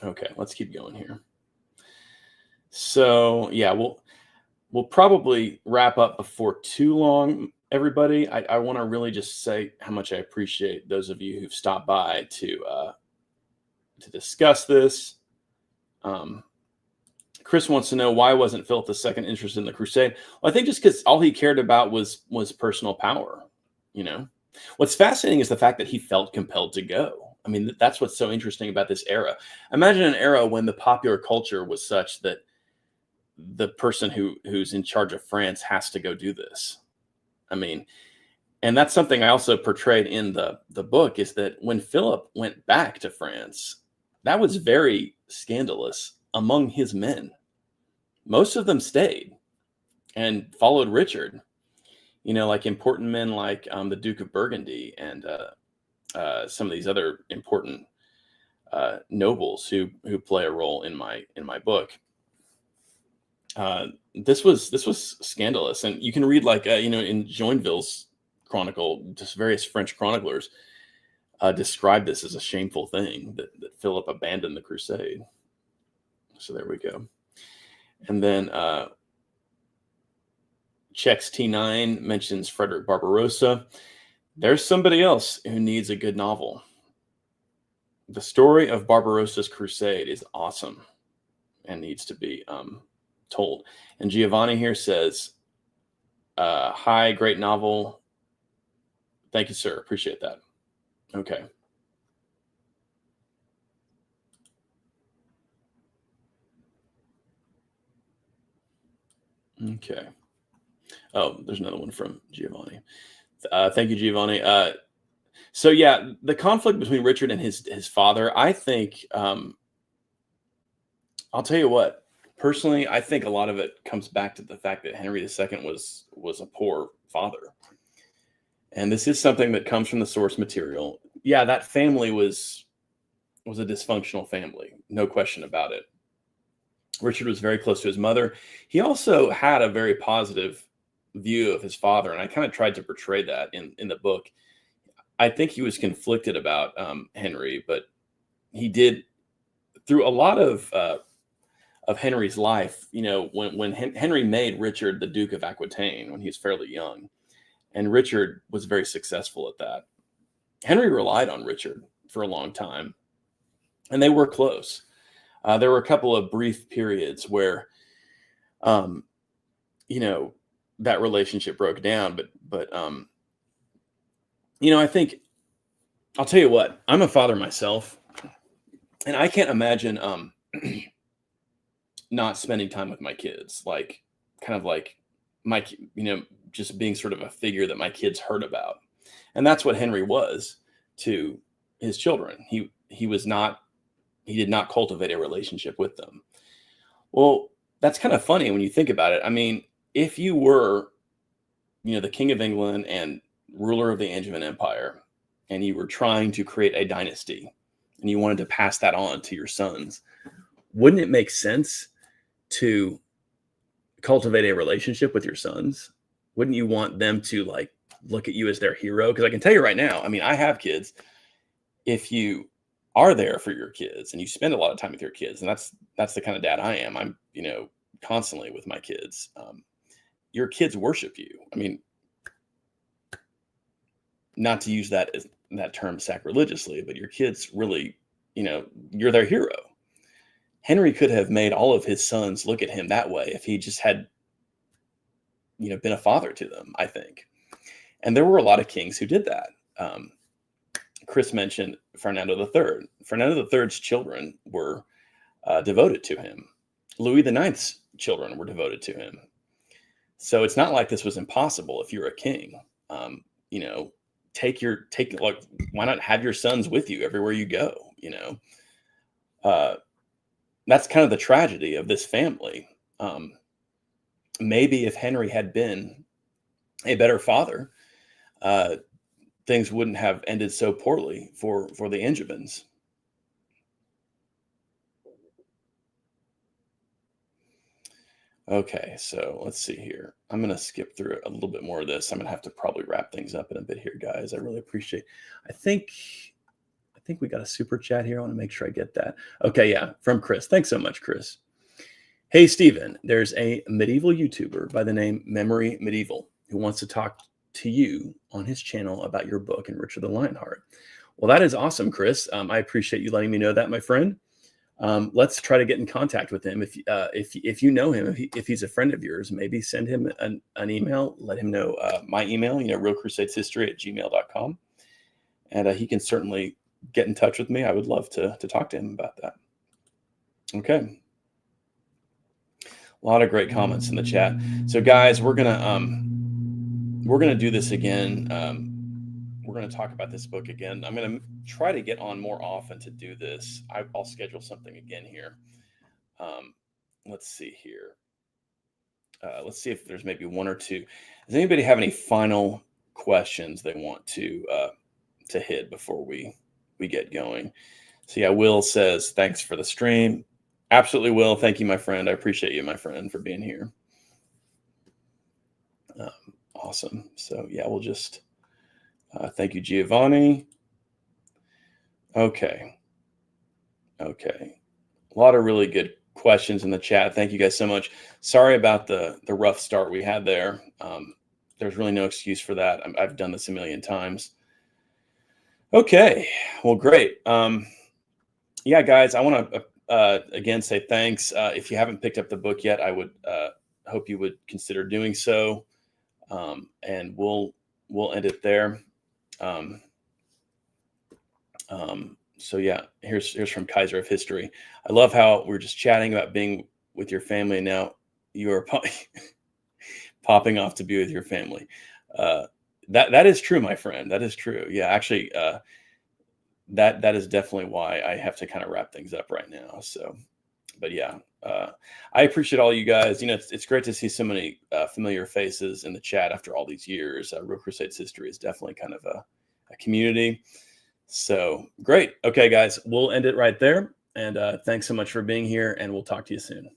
okay, let's keep going here. So yeah, we'll probably wrap up before too long, everybody. I want to really just say how much I appreciate those of you who've stopped by to discuss this. Chris wants to know, why wasn't Philip II interested in the crusade? Well, I think just because all he cared about was personal power. You know, what's fascinating is the fact that he felt compelled to go. I mean, that's what's so interesting about this era. Imagine an era when the popular culture was such that the person who's in charge of France has to go do this. I mean, and that's something I also portrayed in the book, is that when Philip went back to France, that was very scandalous among his men. Most of them stayed and followed Richard. You know, like important men like the Duke of Burgundy and some of these other important nobles who play a role in my book. This was scandalous, and you can read like in Joinville's chronicle, just various French chroniclers describe this as a shameful thing that Philip abandoned the crusade. So there we go. And then Chex T9 mentions Frederick Barbarossa. There's somebody else who needs a good novel. The story of Barbarossa's crusade is awesome and needs to be told. And Giovanni here says, hi, great novel. Thank you, sir. Appreciate that. Okay. Okay. Oh, there's another one from Giovanni. Thank you, Giovanni. So yeah, the conflict between Richard and his father, I think, I'll tell you what, personally, I think a lot of it comes back to the fact that Henry II was a poor father. And this is something that comes from the source material. Yeah, that family was a dysfunctional family, no question about it. Richard was very close to his mother. He also had a very positive view of his father, and I kind of tried to portray that in the book. I think he was conflicted about Henry, but he did, through a lot of Henry's life, you know, when Henry made Richard the Duke of Aquitaine when he was fairly young, and Richard was very successful at that. Henry relied on Richard for a long time, and they were close. There were a couple of brief periods where, you know, that relationship broke down, but you know, I think, I'll tell you what, I'm a father myself, and I can't imagine not spending time with my kids, like kind of like my, you know, just being sort of a figure that my kids heard about. And that's what Henry was to his children. He did not cultivate a relationship with them. Well, that's kind of funny when you think about it. I mean, if you were, you know, the King of England and ruler of the Angevin Empire, and you were trying to create a dynasty and you wanted to pass that on to your sons, wouldn't it make sense to cultivate a relationship with your sons? Wouldn't you want them to like look at you as their hero? Because I can tell you right now, I mean, I have kids. If you are there for your kids and you spend a lot of time with your kids, and that's the kind of dad I am. I'm, you know, constantly with my kids. Your kids worship you. I mean, not to use that term sacrilegiously, but your kids really, you know, you're their hero. Henry could have made all of his sons look at him that way if he just had, you know, been a father to them, I think. And there were a lot of kings who did that. Chris mentioned Fernando III. Fernando III's children were devoted to him. Louis IX's children were devoted to him. So it's not like this was impossible if you're a king. You know, like, why not have your sons with you everywhere you go? You know, that's kind of the tragedy of this family. Maybe if Henry had been a better father, things wouldn't have ended so poorly for the Angevins. Okay, so let's see here. I'm going to skip through a little bit more of this. I'm going to have to probably wrap things up in a bit here, guys. I really appreciate. I think we got a super chat here. I want to make sure I get that. Okay, yeah, from Chris. Thanks so much, Chris. Hey, Stephen, there's a medieval YouTuber by the name Memory Medieval who wants to talk to you on his channel about your book and Richard the Lionheart. Well, that is awesome, Chris. I appreciate you letting me know that, my friend. let's try to get in contact with him. If you know him, if he's a friend of yours, maybe send him an email. Let him know my email, realcrusadeshistory@gmail.com. And he can certainly get in touch with me. I would love to talk to him about that. Okay. A lot of great comments in the chat. So guys, we're gonna do this again. We're gonna talk about this book again. I'm gonna try to get on more often to do this. I'll schedule something again here. Let's see here. Let's see if there's maybe one or two. Does anybody have any final questions they want to hit before we get going? So yeah, Will says, thanks for the stream. Absolutely, Will. Thank you, my friend. I appreciate you, my friend, for being here. Awesome. So yeah, we'll just thank you, Giovanni. Okay. A lot of really good questions in the chat. Thank you guys so much. Sorry about the rough start we had there. There's really no excuse for that. I've done this a million times. Okay, well, great. Yeah, guys, I want to again say thanks. If you haven't picked up the book yet, I would hope you would consider doing so. And we'll end it there. So yeah, here's from Kaiser of History. I love how we're just chatting about being with your family, and now you are popping off to be with your family. That is true, my friend. That is true. Yeah, actually, that is definitely why I have to kind of wrap things up right now. So, but yeah, I appreciate all you guys. It's great to see so many familiar faces in the chat after all these years. Real Crusades history is definitely kind of a community. So great. Okay, guys, we'll end it right there. And thanks so much for being here, and we'll talk to you soon.